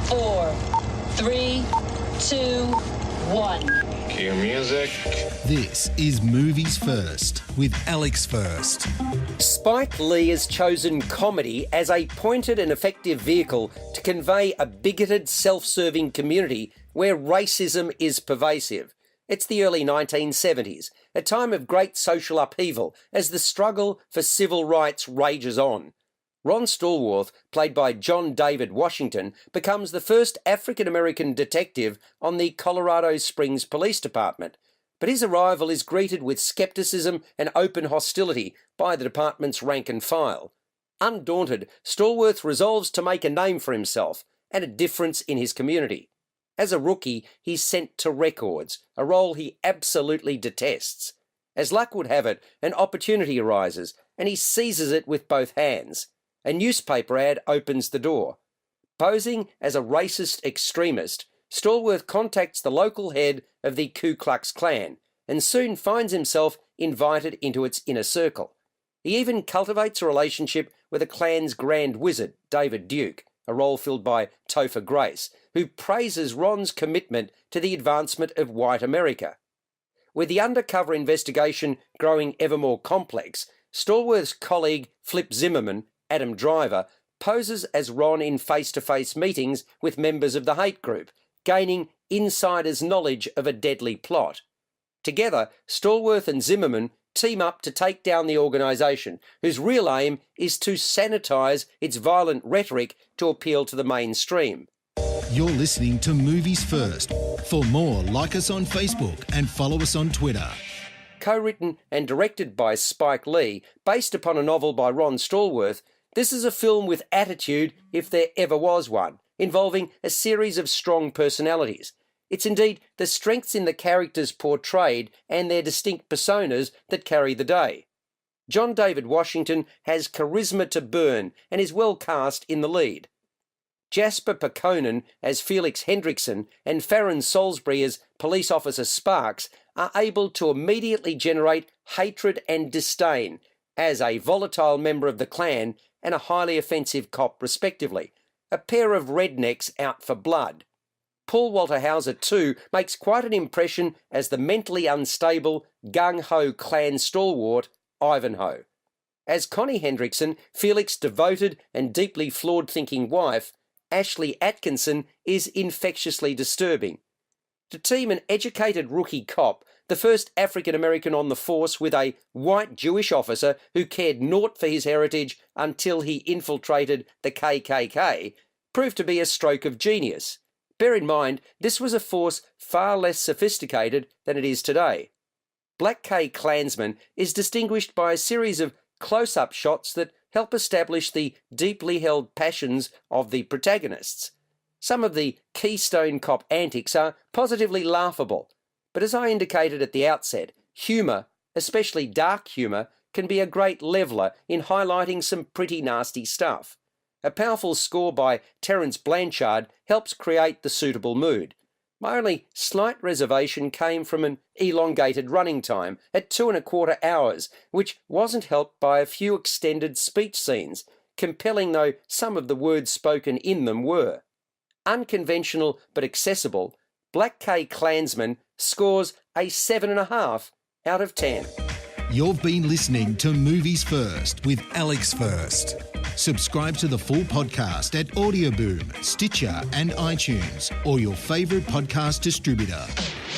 4, 3, 2, 1. Cue music. This is Movies First with Alex First. Spike Lee has chosen comedy as a pointed and effective vehicle to convey a bigoted, self-serving community where racism is pervasive. It's the early 1970s, a time of great social upheaval as the struggle for civil rights rages on. Ron Stallworth, played by John David Washington, becomes the first African-American detective on the Colorado Springs Police Department, but his arrival is greeted with skepticism and open hostility by the department's rank and file. Undaunted, Stallworth resolves to make a name for himself and a difference in his community. As a rookie, he's sent to records, a role he absolutely detests. As luck would have it, an opportunity arises, and he seizes it with both hands. A newspaper ad opens the door. Posing as a racist extremist, Stallworth contacts the local head of the Ku Klux Klan and soon finds himself invited into its inner circle. He even cultivates a relationship with the Klan's Grand Wizard, David Duke, a role filled by Topher Grace, who praises Ron's commitment to the advancement of white America. With the undercover investigation growing ever more complex, Stallworth's colleague Flip Zimmerman, Adam Driver, poses as Ron in face-to-face meetings with members of the hate group, gaining insider's knowledge of a deadly plot. Together, Stallworth and Zimmerman team up to take down the organisation, whose real aim is to sanitise its violent rhetoric to appeal to the mainstream. You're listening to Movies First. For more, like us on Facebook and follow us on Twitter. Co-written and directed by Spike Lee, based upon a novel by Ron Stallworth, this is a film with attitude, if there ever was one, involving a series of strong personalities. It's indeed the strengths in the characters portrayed and their distinct personas that carry the day. John David Washington has charisma to burn and is well cast in the lead. Jasper Pekonen as Felix Hendrickson and Farron Salisbury as police officer Sparks are able to immediately generate hatred and disdain as a volatile member of the Klan and a highly offensive cop respectively, a pair of rednecks out for blood. Paul Walter Hauser too makes quite an impression as the mentally unstable, gung-ho Klan stalwart Ivanhoe. As Connie Hendrickson, Felix's devoted and deeply flawed-thinking wife, Ashley Atkinson is infectiously disturbing. To team an educated rookie cop, the first African-American on the force with a white Jewish officer who cared naught for his heritage until he infiltrated the KKK, proved to be a stroke of genius. Bear in mind, this was a force far less sophisticated than it is today. BlacKkKlansman is distinguished by a series of close-up shots that help establish the deeply held passions of the protagonists. Some of the Keystone Cop antics are positively laughable, but as I indicated at the outset, humour, especially dark humour, can be a great leveller in highlighting some pretty nasty stuff. A powerful score by Terence Blanchard helps create the suitable mood. My only slight reservation came from an elongated running time at 2.25 hours, which wasn't helped by a few extended speech scenes, compelling though some of the words spoken in them were. Unconventional but accessible, BlacKkKlansman scores a 7.5 out of 10. You've been listening to Movies First with Alex First. Subscribe to the full podcast at Audioboom, Stitcher and iTunes or your favourite podcast distributor.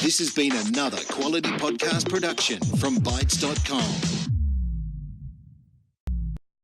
This has been another quality podcast production from Bytes.com.